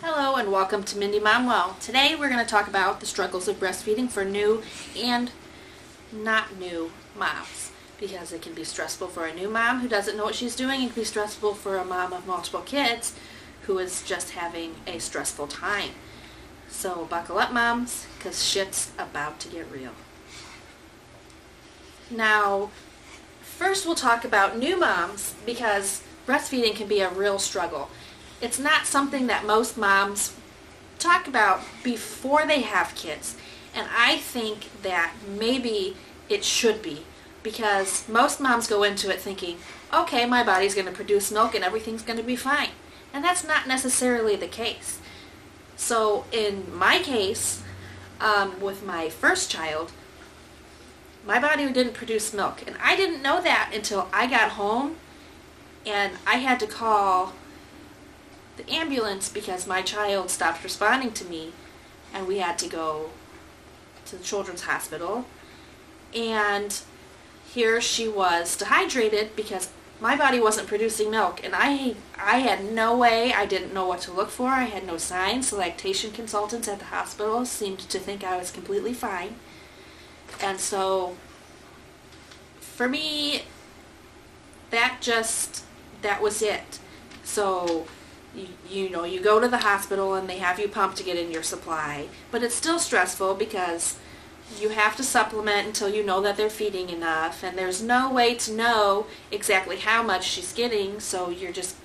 Hello and welcome to Mindy Mom Well. Today we're going to talk about the struggles of breastfeeding for new and not new moms, because it can be stressful for a new mom who doesn't know what she's doing. It can be stressful for a mom of multiple kids who is just having a stressful time. So buckle up, moms, because shit's about to get real. Now, first we'll talk about new moms, because breastfeeding can be a real struggle. It's not something that most moms talk about before they have kids, and I think that maybe it should be, because most moms go into it thinking, okay, my body's going to produce milk and everything's going to be fine, and that's not necessarily the case. So in my case, with my first child, my body didn't produce milk, and I didn't know that until I got home and I had to call the ambulance because my child stopped responding to me, and we had to go to the children's hospital. And here she was dehydrated because my body wasn't producing milk, and I had no way. I didn't know what to look for. I had no signs. The lactation consultants at the hospital seemed to think I was completely fine. And so for me, that was it. So you go to the hospital and they have you pump to get in your supply, but it's still stressful because you have to supplement until you know that they're feeding enough, and there's no way to know exactly how much she's getting, so you're just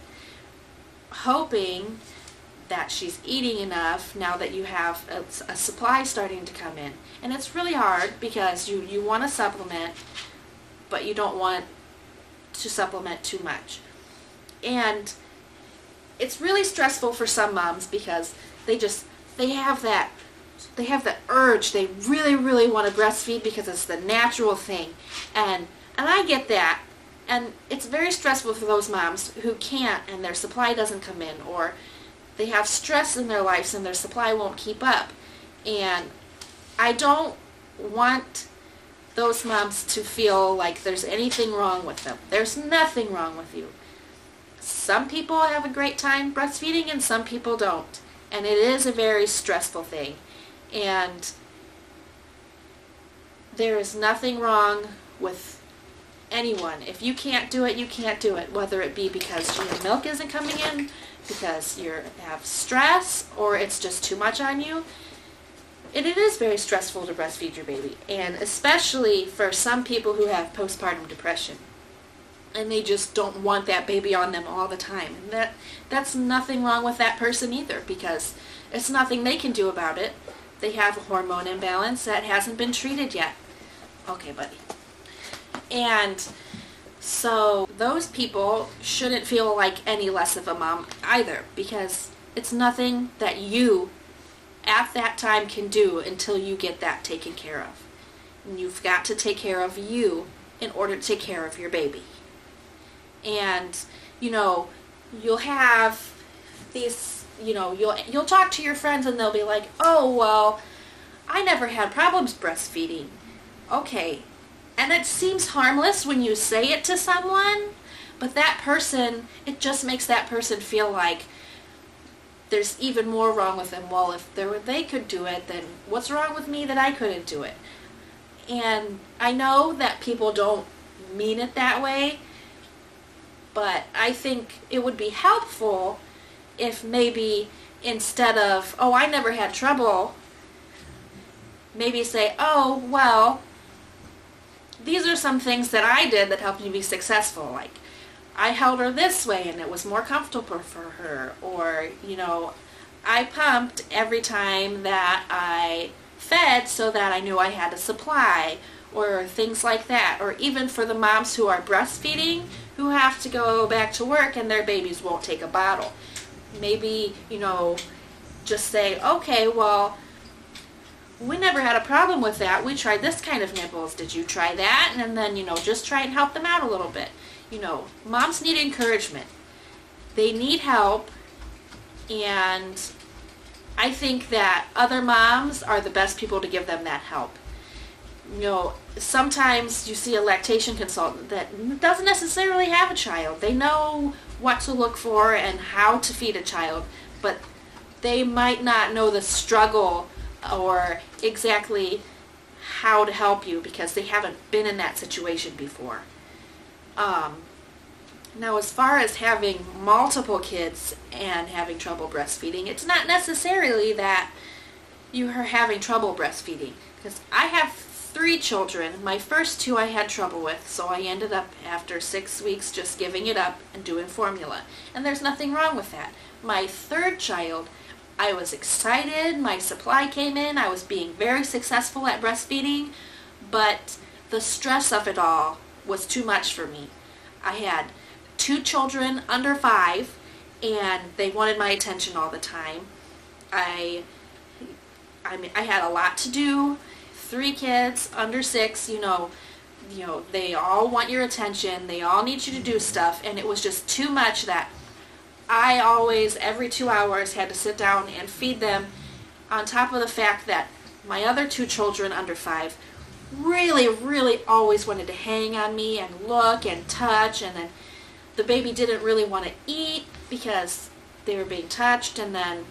hoping that she's eating enough now that you have a supply starting to come in. And it's really hard because you want to supplement, but you don't want to supplement too much. And it's really stressful for some moms because they have that urge. They really want to breastfeed because it's the natural thing, and I get that. And it's very stressful for those moms who can't, and their supply doesn't come in, or they have stress in their lives and their supply won't keep up. And I don't want those moms to feel like there's anything wrong with them. There's nothing wrong with you. Some people have a great time breastfeeding and some people don't. And it is a very stressful thing. And there is nothing wrong with anyone. If you can't do it, you can't do it. Whether it be because your milk isn't coming in, because you have stress, or it's just too much on you. And it is very stressful to breastfeed your baby. And especially for some people who have postpartum depression, and they just don't want that baby on them all the time. And that's nothing wrong with that person either, because it's nothing they can do about it. They have a hormone imbalance that hasn't been treated yet. Okay, buddy. And so those people shouldn't feel like any less of a mom either, because it's nothing that you at that time can do until you get that taken care of. And you've got to take care of you in order to take care of your baby. And you'll have these, you'll talk to your friends and they'll be like, oh, well, I never had problems breastfeeding. Okay. And it seems harmless when you say it to someone, but that person, it just makes that person feel like there's even more wrong with them. Well, if they could do it, then what's wrong with me that I couldn't do it? And I know that people don't mean it that way, but I think it would be helpful if maybe instead of, oh, I never had trouble, maybe say, oh, well, these are some things that I did that helped me be successful. Like, I held her this way and it was more comfortable for her. Or, I pumped every time that I fed so that I knew I had a supply, or things like that. Or even for the moms who are breastfeeding, who have to go back to work and their babies won't take a bottle. Maybe, just say, okay, well, we never had a problem with that. We tried this kind of nipples. Did you try that? And then, just try and help them out a little bit. Moms need encouragement. They need help. And I think that other moms are the best people to give them that help. Sometimes you see a lactation consultant that doesn't necessarily have a child. They know what to look for and how to feed a child, but they might not know the struggle or exactly how to help you because they haven't been in that situation before. Now, as far as having multiple kids and having trouble breastfeeding, it's not necessarily that you are having trouble breastfeeding. Because I have 3 children. My first 2 I had trouble with, so I ended up after 6 weeks just giving it up and doing formula. And there's nothing wrong with that. My 3rd child, I was excited, my supply came in, I was being very successful at breastfeeding, but the stress of it all was too much for me. I had 2 children under 5, and they wanted my attention all the time. I had a lot to do. 3 kids under 6, you know, they all want your attention. They all need you to do stuff, and it was just too much that I always, every 2 hours, had to sit down and feed them, on top of the fact that my other 2 children under 5 really, really always wanted to hang on me and look and touch, and then the baby didn't really want to eat because they were being touched, and then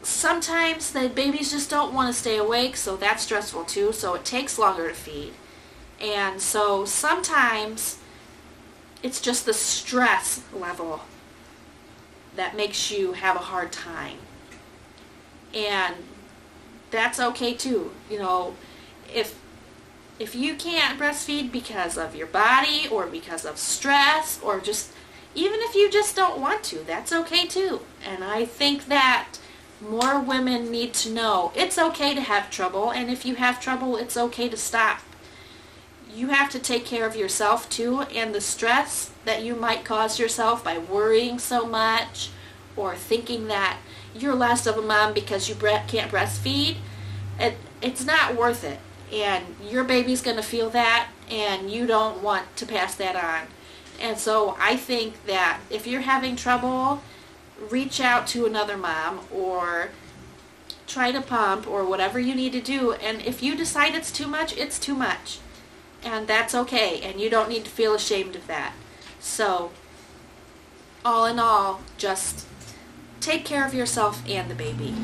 sometimes the babies just don't want to stay awake, so that's stressful too, so it takes longer to feed. And so sometimes it's just the stress level that makes you have a hard time. And that's okay too. You know, if you can't breastfeed because of your body or because of stress, or just even if you just don't want to, that's okay too. And I think that more women need to know it's okay to have trouble, and if you have trouble, it's okay to stop. You have to take care of yourself too, and the stress that you might cause yourself by worrying so much or thinking that you're less of a mom because you can't breastfeed, it's not worth it. And your baby's going to feel that, and you don't want to pass that on. And so I think that if you're having trouble, reach out to another mom or try to pump or whatever you need to do. And if you decide it's too much, it's too much. And that's okay, and you don't need to feel ashamed of that. So, all in all, just take care of yourself and the baby.